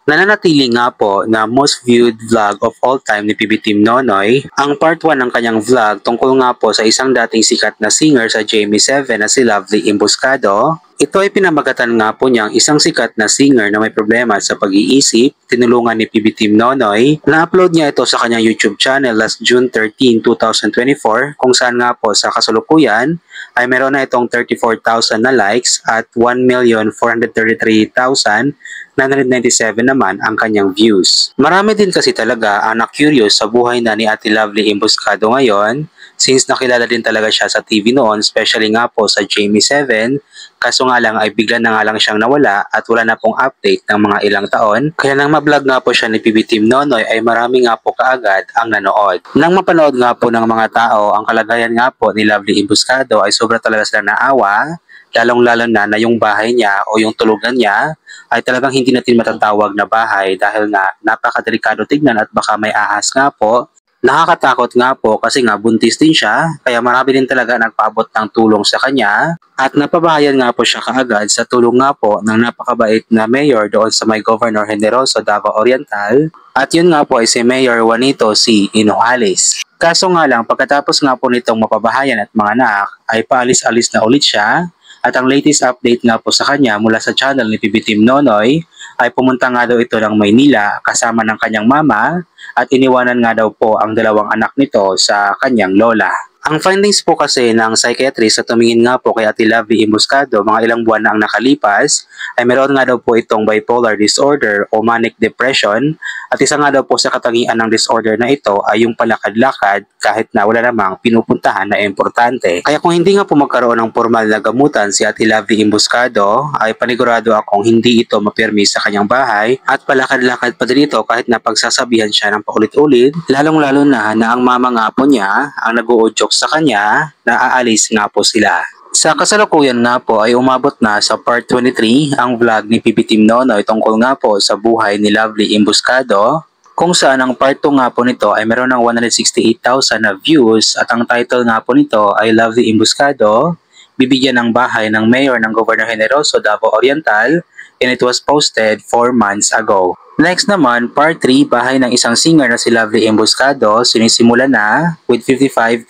Nananatili nga po na most viewed vlog of all time ni PB Team Nonoy ang part 1 ng kanyang vlog tungkol nga po sa isang dating sikat na singer sa GMA7 na si Lovely Emboscado. Ito ay pinamagatan nga po niyang isang sikat na singer na may problema sa pag-iisip, tinulungan ni PB Team Nonoy. Na-upload niya ito sa kanyang YouTube channel last June 13, 2024 kung saan nga po sa kasalukuyan ay meron na itong 34,000 na likes at 1,433,997 naman ang kanyang views. Marami din kasi talaga ang na-curious sa buhay na ni Ate Lovely Emboscado ngayon since nakilala din talaga siya sa TV noon, especially nga po sa GMA7. Kaso nga lang ay bigla na nga lang siyang nawala at wala na pong update ng mga ilang taon. Kaya nang mablog nga po siya ni PB Team Nonoy ay marami nga po kaagad ang nanood. Nang mapanood nga po ng mga tao ang kalagayan nga po ni Lovely Emboscado ay sobra talaga sila naawa, lalong-lalo na yung bahay niya o yung tulugan niya ay talagang hindi natin matatawag na bahay dahil nga napakadelikado tignan at baka may ahas nga po. Nakakatakot nga po kasi nga buntis din siya kaya marami din talaga nagpaabot ng tulong sa kanya at napabahayan nga po siya kaagad sa tulong nga po ng napakabait na mayor doon sa may Governor Generoso Davao Oriental at yun nga po ay si Mayor Juanito C. Inoales. Kaso nga lang pagkatapos nga po nitong mapabahayan at mga anak ay paalis-alis na ulit siya at ang latest update nga po sa kanya mula sa channel ni PB Team Nonoy ay pumunta nga daw ito ng Maynila kasama ng kanyang mama at iniwanan nga daw po ang dalawang anak nito sa kanyang lola. Ang findings po kasi ng psychiatrist sa tumingin nga po kay Ate Lovely Emboscado mga ilang buwan na ang nakalipas ay meron nga daw po itong bipolar disorder o manic depression at isa nga daw po sa katangian ng disorder na ito ay yung palakad-lakad kahit na wala namang pinupuntahan na importante. Kaya kung hindi nga po magkaroon ng formal na gamutan si Ate Lovely Emboscado ay panigurado akong hindi ito mapirmi sa kanyang bahay at palakad-lakad pa din ito kahit na pagsasabihan siya ng paulit-ulit lalong-lalo na ang mama nga po niya ang nag-uudyok sa kanya na aalis nga po sila. Sa kasalukuyan nga po ay umabot na sa part 23 ang vlog ni PB Team Nonoy tungkol nga po sa buhay ni Lovely Emboscado kung saan ang part 2 nga po nito ay meron ng 168,000 na views at ang title nga po nito ay Lovely Emboscado, bibigyan ng bahay ng mayor ng Governor Generoso Davao Oriental and it was posted 4 months ago. Next naman, part 3, bahay ng isang singer na si Lovely Emboscado, sinisimula na with 55,000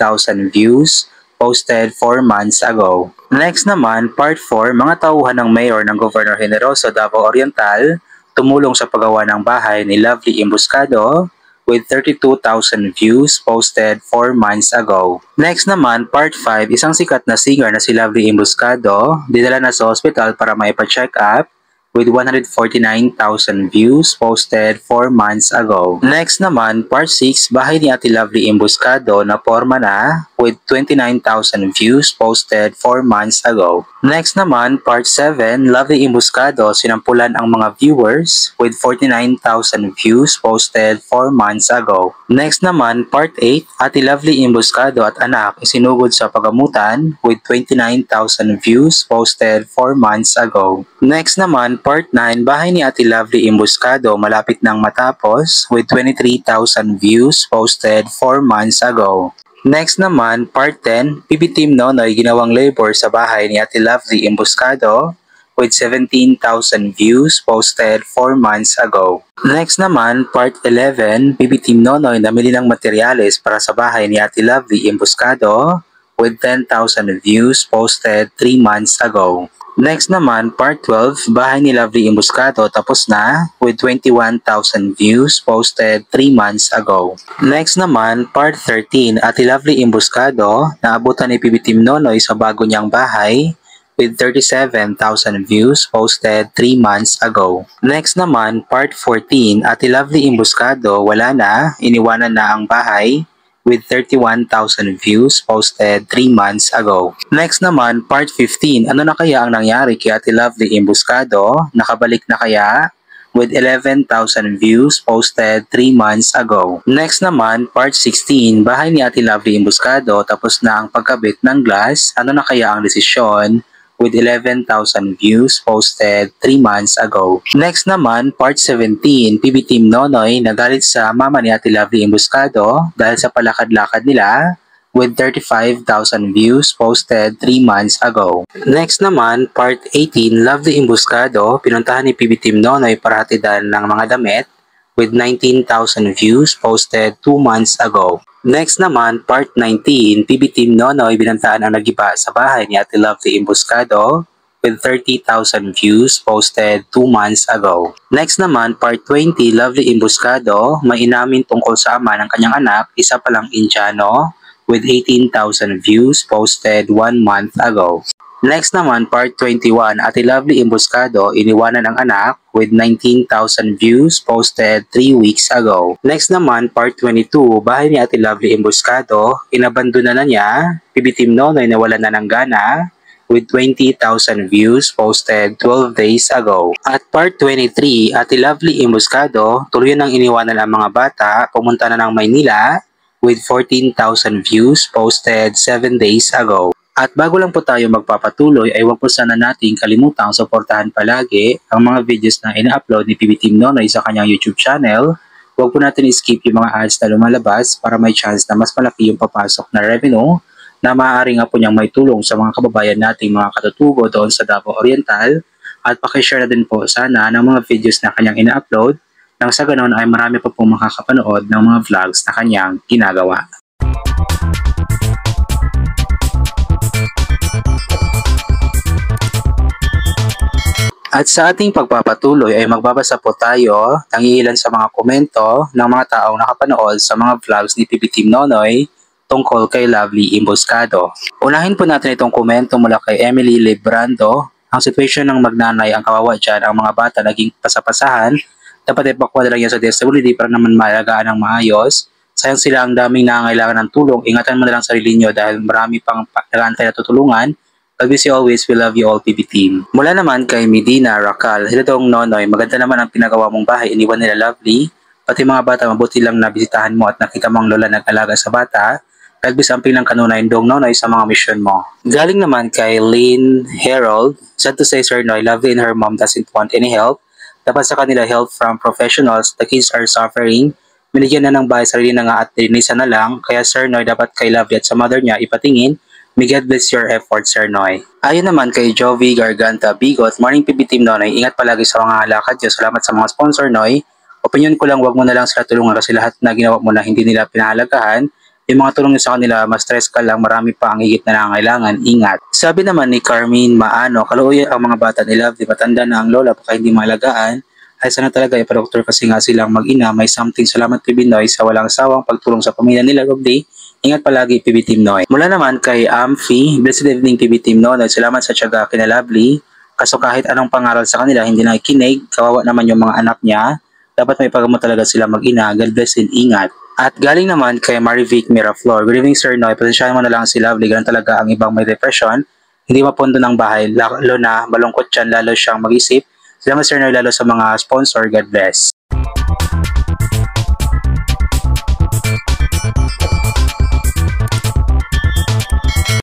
views, posted 4 months ago. Next naman, part 4, mga tauhan ng mayor ng Governor Generoso Davao Oriental, tumulong sa paggawa ng bahay ni Lovely Emboscado, with 32,000 views, posted 4 months ago. Next naman, part 5, isang sikat na singer na si Lovely Emboscado, dinala na sa hospital para maipa-check up, with 149,000 views posted 4 months ago. Next naman, part 6, bahay ni Ate Lovely Emboscado na porma na with 29,000 views posted 4 months ago. Next naman, part 7, Lovely Emboscado sinampulan ang mga viewers with 49,000 views posted 4 months ago. Next naman, part 8, Ate Lovely Emboscado at anak isinugod sa pagamutan with 29,000 views posted 4 months ago. Next naman, part 9, bahay ni Ate Lovely Emboscado malapit nang matapos with 23,000 views posted 4 months ago. Next naman, part 10, PB Team Nonoy ginawang labor sa bahay ni Ate Lovely Emboscado with 17,000 views posted 4 months ago. Next naman, part 11, PB Team Nonoy namili ng materyales para sa bahay ni Ate Lovely Emboscado with 10,000 views posted 3 months ago. Next naman, part 12, bahay ni Lovely Emboscado tapos na with 21,000 views posted 3 months ago. Next naman, part 13, Ate Lovely Emboscado naabutan ni PB Team Nonoy sa bago niyang bahay with 37,000 views posted 3 months ago. Next naman, part 14, Ate Lovely Emboscado wala na, iniwanan na ang bahay with 31,000 views posted 3 months ago. Next naman, part 15, ano na kaya ang nangyari kay Ate Lovely Emboscado? Nakabalik na kaya? With 11,000 views posted 3 months ago. Next naman, part 16, bahay ni Ate Lovely Emboscado tapos na ang pagkabit ng glass, ano na kaya ang desisyon? With 11,000 views posted 3 months ago. Next naman, part 17, PB Team Nonoy nagalit sa mama ni Ate Lovely Emboscado dahil sa palakad-lakad nila with 35,000 views posted 3 months ago. Next naman, Part 18, Lovely Emboscado, pinuntahan ni PB Team Nonoy para hatidan ng mga damit with 19,000 views posted 2 months ago. Next naman, Part 19, PB Team Nonoy binantaan ang nagiba sa bahay ni Ate Lovely Emboscado with 30,000 views posted 2 months ago. Next naman, Part 20, Lovely Emboscado, may inamin tungkol sa ama ng kanyang anak, isa palang Indiano, with 18,000 views posted 1 month ago. Next naman, Part 21, Ate Lovely Emboscado, iniwanan ang anak with 19,000 views posted 3 weeks ago. Next naman, Part 22, bahay ni Ate Lovely Emboscado, inabandona na niya, PB Team Nonoy nawalan na ng gana, with 20,000 views posted 12 days ago. At Part 23, Ate Lovely Emboscado, tuloy nang iniwanan ang mga bata, pumunta na ng Maynila, with 14,000 views posted 7 days ago. At bago lang po tayo magpapatuloy ay huwag po sana nating kalimutang suportahan palagi ang mga videos na ina-upload ni PB Team Nonoy sa kanyang YouTube channel. Huwag po natin skip yung mga ads na lumalabas para may chance na mas malaki yung papasok na revenue na maaari nga po niyang may tulong sa mga kababayan nating mga katutubo doon sa Davao Oriental. At pakishare na din po sana ng mga videos na kanyang ina-upload nang sa ganoon ay marami pa pong makakapanood ng mga vlogs na kanyang ginagawa. At sa ating pagpapatuloy ay magbabasa po tayo ng ilan sa mga komento ng mga taong nakapanood sa mga vlogs ni PB Team Nonoy tungkol kay Lovely Emboscado. Unahin po natin itong komento mula kay Emily Librando. Ang sitwasyon ng magnanay ang kawawa dyan, ang mga bata naging pasapasahan. Dapat ipakwa na lang yan sa DSWD para naman maalagaan ng maayos. Sayang sila, ang daming nangangailangan ng tulong. Ingatan mo na lang sarili nyo dahil marami pang nag-aantay na tutulungan. God bless you always. We love you all, PB Team. Mula naman kay Medina Racal. Hello dong Nonoy. Maganda naman ang pinagawa mong bahay. Iniwan nila Lovely. Pati mga bata, mabuti lang na bisitahan mo at nakita mo ang lola nag-alaga sa bata. God bless amping ng kanunay dong Nonoy sa mga mission mo. Galing naman kay Lynn Harold. Sad to say, Sir Noy, Lovely and her mom doesn't want any help. Dapat sa kanila help from professionals. The kids are suffering. Binigyan na ng bahay, sarili na nga at dinisa na lang. Kaya Sir Noy, dapat kay Lovely at sa mother niya ipatingin. May God bless your efforts, Sir Noy. Ayon naman kay Jovi Garganta Bigot. Morning PB Team Nonoy. Ingat palagi sa mga lakad niyo. Salamat sa mga sponsor, Noy. Opinion ko lang, wag mo na lang sila tulungan kasi lahat na ginawa mo na hindi nila pinahalagahan. Yung mga tulong niyo sa kanila, mas stress ka lang, marami pa ang higit na nangangailangan. Ingat. Sabi naman ni Carmine Maano, kaluoy ang mga bata ni Lovely, matanda na ang lola, baka hindi malagaan. Ay sana talaga ipa-doktor kasi nga silang mag-ina. May something. Salamat PB Noy sa walang sawang pagtulong sa pamilya nila, Lovely. Ingat palagi PB Team Noy. Mula naman kay Amphi, blessed evening PB Team Noy. Salamat sa tiyaga kina Lovely. Kaso kahit anong pangaral sa kanila, hindi nakikinig. Kawawa naman yung mga anak niya. Dapat may paggamot talaga sila mag-ina. God bless and ingat. At galing naman kay Marivic Miraflor. Good evening Sir Noy. Pasensyahan mo na lang si Lovely. Ganun talaga ang ibang may depression. Hindi mapundo ng bahay. Lalo na malungkot yan. Lalo siyang mag-isip. Salamat Sir Noy lalo sa mga sponsor. God bless.